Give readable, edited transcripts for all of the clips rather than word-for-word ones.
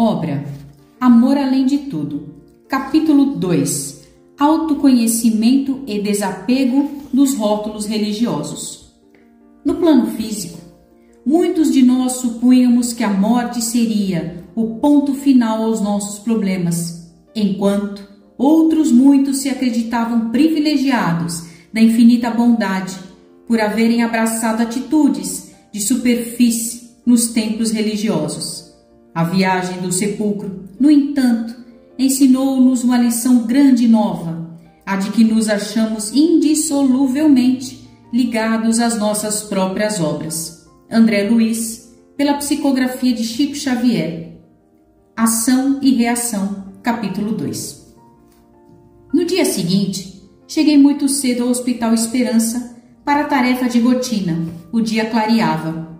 Obra Amor Além de Tudo, capítulo 2, Autoconhecimento e Desapego dos Rótulos Religiosos. No plano físico, muitos de nós supunhamos que a morte seria o ponto final aos nossos problemas, enquanto outros muitos se acreditavam privilegiados da infinita bondade por haverem abraçado atitudes de superfície nos templos religiosos. A viagem do sepulcro, no entanto, ensinou-nos uma lição grande e nova, a de que nos achamos indissoluvelmente ligados às nossas próprias obras. André Luiz, pela psicografia de Chico Xavier. Ação e Reação, capítulo 2. No dia seguinte, cheguei muito cedo ao Hospital Esperança para a tarefa de rotina. O dia clareava.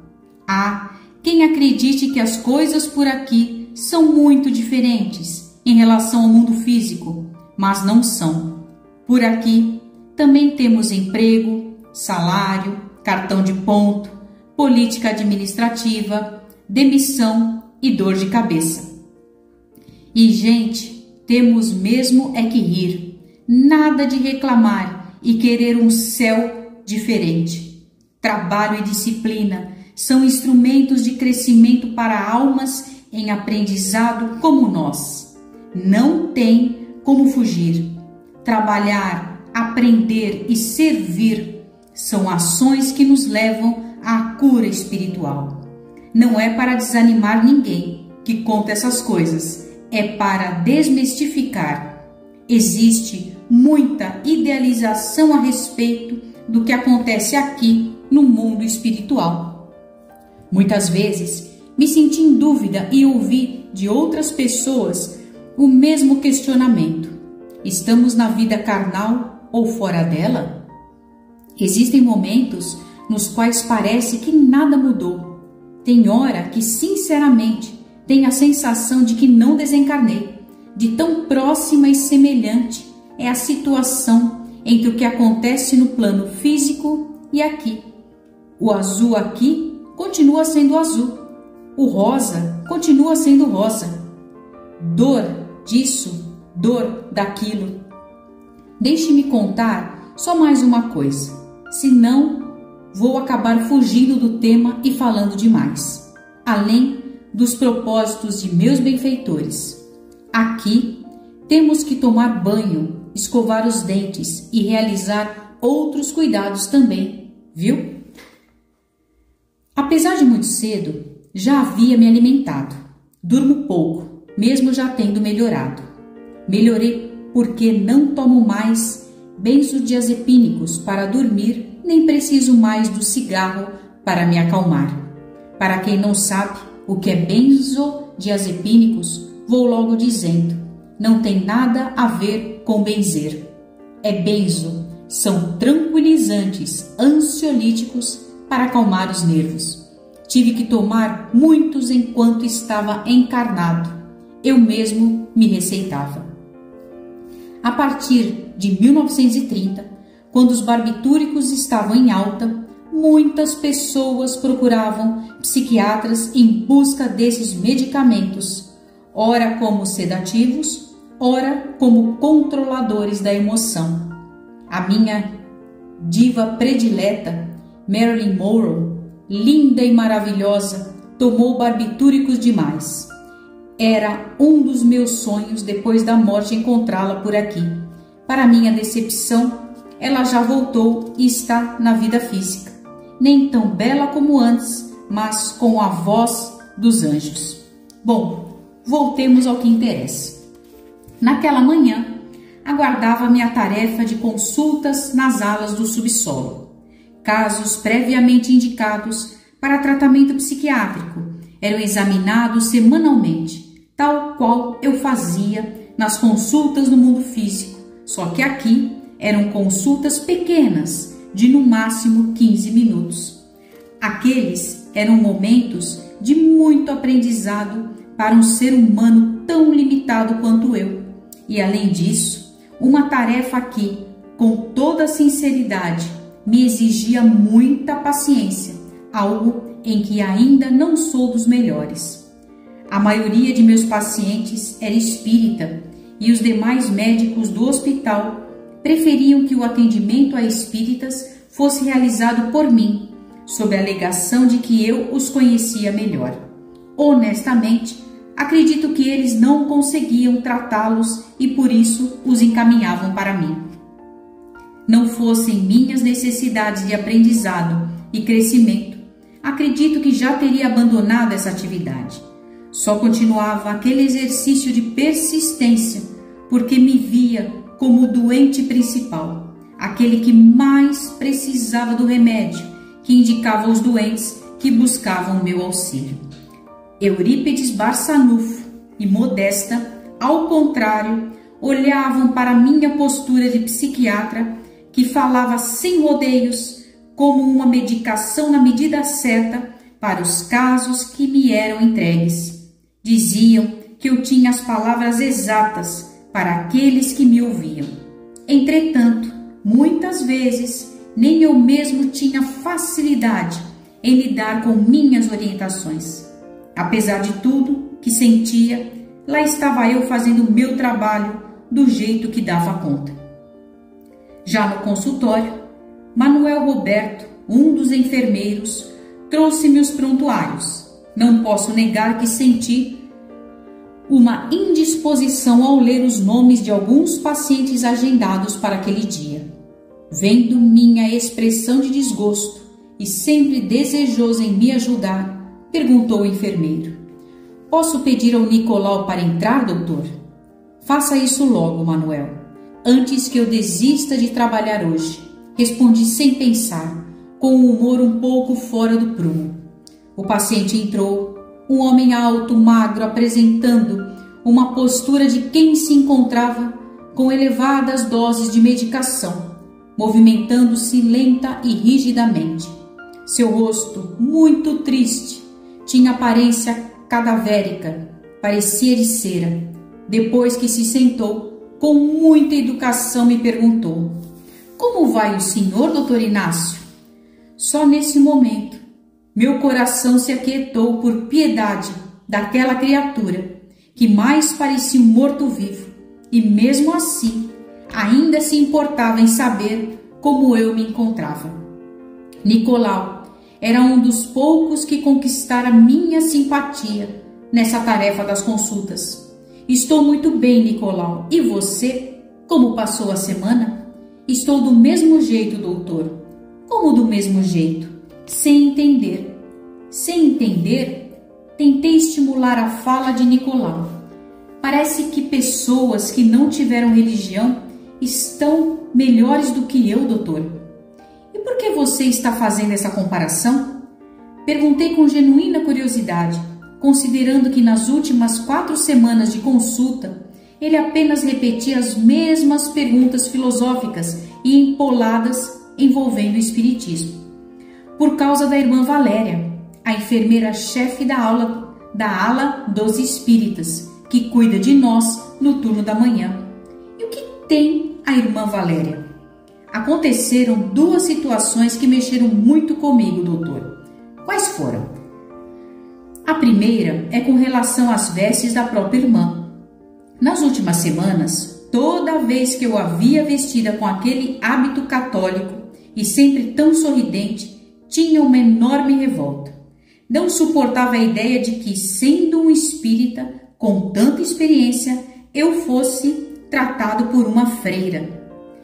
Quem acredite que as coisas por aqui são muito diferentes em relação ao mundo físico, mas não são. Por aqui também temos emprego, salário, cartão de ponto, política administrativa, demissão e dor de cabeça. E, gente, temos mesmo é que rir, nada de reclamar e querer um céu diferente. Trabalho e disciplina são instrumentos de crescimento para almas em aprendizado como nós. Não tem como fugir. Trabalhar, aprender e servir são ações que nos levam à cura espiritual. Não é para desanimar ninguém que conta essas coisas, é para desmistificar. Existe muita idealização a respeito do que acontece aqui no mundo espiritual. Muitas vezes me senti em dúvida e ouvi de outras pessoas o mesmo questionamento. Estamos na vida carnal ou fora dela? Existem momentos nos quais parece que nada mudou. Tem hora que, sinceramente, tenho a sensação de que não desencarnei. De tão próxima e semelhante é a situação entre o que acontece no plano físico e aqui. O azul aqui continua sendo azul. O rosa continua sendo rosa. Dor disso, dor daquilo. Deixe-me contar só mais uma coisa, senão vou acabar fugindo do tema e falando demais. Além dos propósitos de meus benfeitores, aqui temos que tomar banho, escovar os dentes e realizar outros cuidados também, viu? Apesar de muito cedo, já havia me alimentado. Durmo pouco, mesmo já tendo melhorado. Melhorei porque não tomo mais benzodiazepínicos para dormir, nem preciso mais do cigarro para me acalmar. Para quem não sabe o que é benzodiazepínicos, vou logo dizendo, não tem nada a ver com benzer. É benzo, são tranquilizantes ansiolíticos para acalmar os nervos. Tive que tomar muitos enquanto estava encarnado. Eu mesmo me receitava. A partir de 1930, quando os barbitúricos estavam em alta, muitas pessoas procuravam psiquiatras em busca desses medicamentos, ora como sedativos, ora como controladores da emoção. A minha diva predileta, Marilyn Monroe, linda e maravilhosa, tomou barbitúricos demais. Era um dos meus sonhos depois da morte encontrá-la por aqui. Para minha decepção, ela já voltou e está na vida física. Nem tão bela como antes, mas com a voz dos anjos. Bom, voltemos ao que interessa. Naquela manhã, aguardava minha tarefa de consultas nas alas do subsolo. Casos previamente indicados para tratamento psiquiátrico eram examinados semanalmente, tal qual eu fazia nas consultas no mundo físico, só que aqui eram consultas pequenas, de no máximo 15 minutos. Aqueles eram momentos de muito aprendizado para um ser humano tão limitado quanto eu. E além disso, uma tarefa que, com toda sinceridade, me exigia muita paciência, algo em que ainda não sou dos melhores. A maioria de meus pacientes era espírita e os demais médicos do hospital preferiam que o atendimento a espíritas fosse realizado por mim, sob a alegação de que eu os conhecia melhor. Honestamente, acredito que eles não conseguiam tratá-los e por isso os encaminhavam para mim. Não fossem minhas necessidades de aprendizado e crescimento, acredito que já teria abandonado essa atividade. Só continuava aquele exercício de persistência porque me via como o doente principal, aquele que mais precisava do remédio que indicava aos doentes que buscavam o meu auxílio. Eurípides Barçanufo e Modesta, ao contrário, olhavam para minha postura de psiquiatra, que falava sem rodeios, como uma medicação na medida certa para os casos que me eram entregues. Diziam que eu tinha as palavras exatas para aqueles que me ouviam. Entretanto, muitas vezes, nem eu mesmo tinha facilidade em lidar com minhas orientações. Apesar de tudo que sentia, lá estava eu fazendo o meu trabalho do jeito que dava conta. Já no consultório, Manuel Roberto, um dos enfermeiros, trouxe-me os prontuários. Não posso negar que senti uma indisposição ao ler os nomes de alguns pacientes agendados para aquele dia. Vendo minha expressão de desgosto e sempre desejoso em me ajudar, perguntou o enfermeiro: "Posso pedir ao Nicolau para entrar, doutor?" "Faça isso logo, Manuel, antes que eu desista de trabalhar hoje", respondi sem pensar, com o humor um pouco fora do prumo. O paciente entrou, um homem alto, magro, apresentando uma postura de quem se encontrava com elevadas doses de medicação, movimentando-se lenta e rigidamente. Seu rosto, muito triste, tinha aparência cadavérica, parecia de cera. Depois que se sentou, com muita educação me perguntou: "Como vai o senhor, doutor Inácio?" Só nesse momento, meu coração se aquietou por piedade daquela criatura que mais parecia um morto-vivo e, mesmo assim, ainda se importava em saber como eu me encontrava. Nicolau era um dos poucos que conquistara minha simpatia nessa tarefa das consultas. "Estou muito bem, Nicolau. E você? Como passou a semana?" "Estou do mesmo jeito, doutor." "Como do mesmo jeito?" Sem entender. Sem entender, tentei estimular a fala de Nicolau. "Parece que pessoas que não tiveram religião estão melhores do que eu, doutor." "E por que você está fazendo essa comparação?" Perguntei com genuína curiosidade, considerando que nas últimas 4 semanas de consulta, ele apenas repetia as mesmas perguntas filosóficas e empoladas envolvendo o espiritismo. "Por causa da irmã Valéria, a enfermeira-chefe da ala dos espíritas, que cuida de nós no turno da manhã." "E o que tem a irmã Valéria?" "Aconteceram 2 situações que mexeram muito comigo, doutor." "Quais foram?" "A primeira é com relação às vestes da própria irmã. Nas últimas semanas, toda vez que eu a via vestida com aquele hábito católico e sempre tão sorridente, tinha uma enorme revolta. Não suportava a ideia de que, sendo um espírita com tanta experiência, eu fosse tratado por uma freira.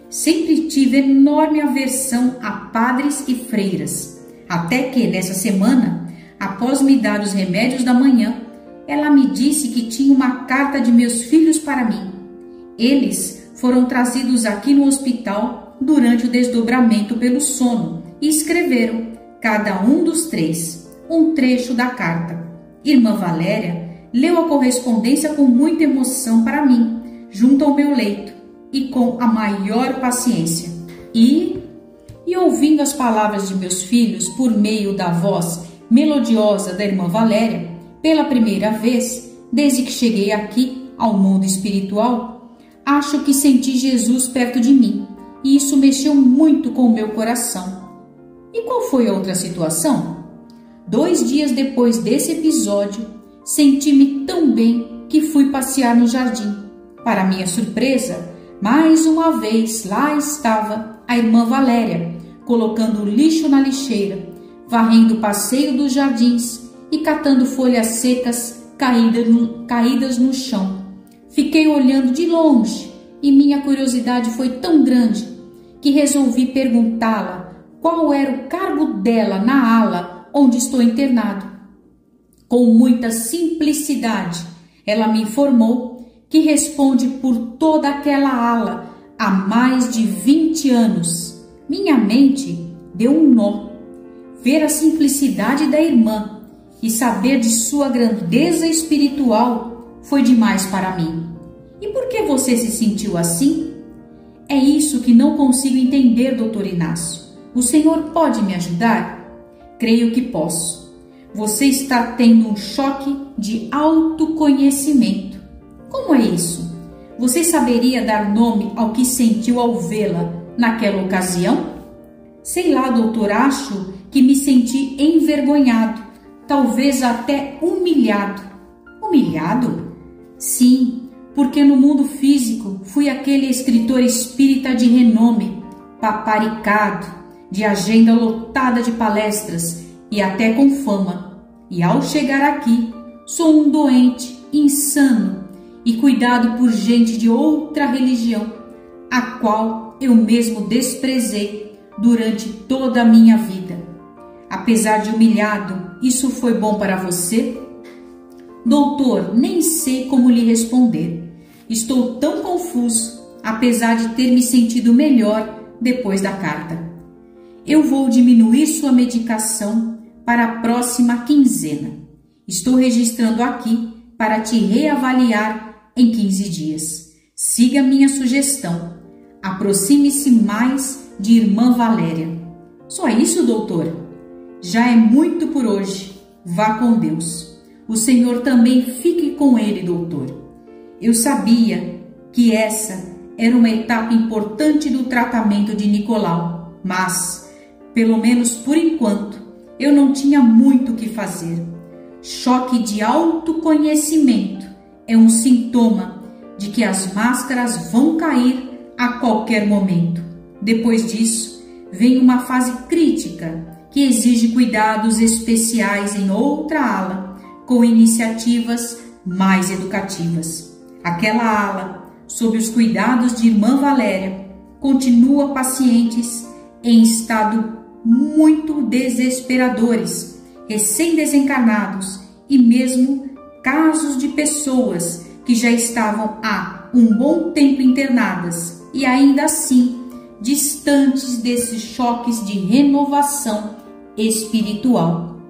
Sempre tive enorme aversão a padres e freiras, até que, nessa semana, após me dar os remédios da manhã, ela me disse que tinha uma carta de meus filhos para mim. Eles foram trazidos aqui no hospital durante o desdobramento pelo sono e escreveram, cada um dos 3, um trecho da carta. Irmã Valéria leu a correspondência com muita emoção para mim, junto ao meu leito, e com a maior paciência. E ouvindo as palavras de meus filhos por meio da voz melodiosa da irmã Valéria, pela primeira vez, desde que cheguei aqui ao mundo espiritual, acho que senti Jesus perto de mim, e isso mexeu muito com o meu coração. E qual foi a outra situação? 2 dias depois desse episódio, Senti-me tão bem que fui passear no jardim. Para minha surpresa, mais uma vez lá estava a irmã Valéria, colocando o lixo na lixeira, varrendo o passeio dos jardins e catando folhas secas caídas no chão. Fiquei olhando de longe e minha curiosidade foi tão grande que resolvi perguntá-la qual era o cargo dela na ala onde estou internado. Com muita simplicidade, ela me informou que responde por toda aquela ala há mais de 20 anos. Minha mente deu um nó. Ver a simplicidade da irmã e saber de sua grandeza espiritual foi demais para mim. E por que você se sentiu assim? É isso que não consigo entender, Dr. Inácio. O senhor pode me ajudar? Creio que posso. Você está tendo um choque de autoconhecimento. Como é isso? Você saberia dar nome ao que sentiu ao vê-la naquela ocasião? Sei lá, doutor, acho que me senti envergonhado, talvez até humilhado. Humilhado? Sim, porque no mundo físico fui aquele escritor espírita de renome, paparicado, de agenda lotada de palestras e até com fama. E ao chegar aqui, sou um doente, insano e cuidado por gente de outra religião, a qual eu mesmo desprezei durante toda a minha vida. Apesar de humilhado, isso foi bom para você? Doutor, nem sei como lhe responder. Estou tão confuso, apesar de ter me sentido melhor depois da carta. Eu vou diminuir sua medicação para a próxima quinzena. Estou registrando aqui para te reavaliar em 15 dias. Siga minha sugestão. Aproxime-se mais de irmã Valéria. Só isso, doutor? Já é muito por hoje. Vá com Deus. O Senhor também fique com ele, doutor. Eu sabia que essa era uma etapa importante do tratamento de Nicolau, mas, pelo menos por enquanto, eu não tinha muito o que fazer. Choque de autoconhecimento é um sintoma de que as máscaras vão cair a qualquer momento. Depois disso, vem uma fase crítica que exige cuidados especiais em outra ala, com iniciativas mais educativas. Aquela ala, sob os cuidados de irmã Valéria, continua pacientes em estado muito desesperadores, recém-desencarnados e mesmo casos de pessoas que já estavam há um bom tempo internadas e ainda assim distantes desses choques de renovação espiritual.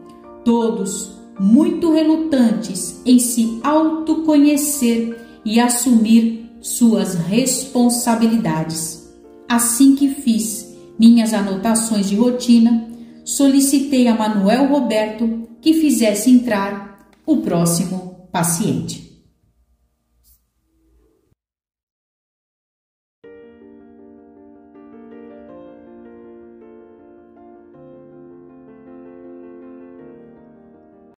Todos muito relutantes em se autoconhecer e assumir suas responsabilidades. Assim que fiz minhas anotações de rotina, solicitei a Manuel Roberto que fizesse entrar o próximo paciente.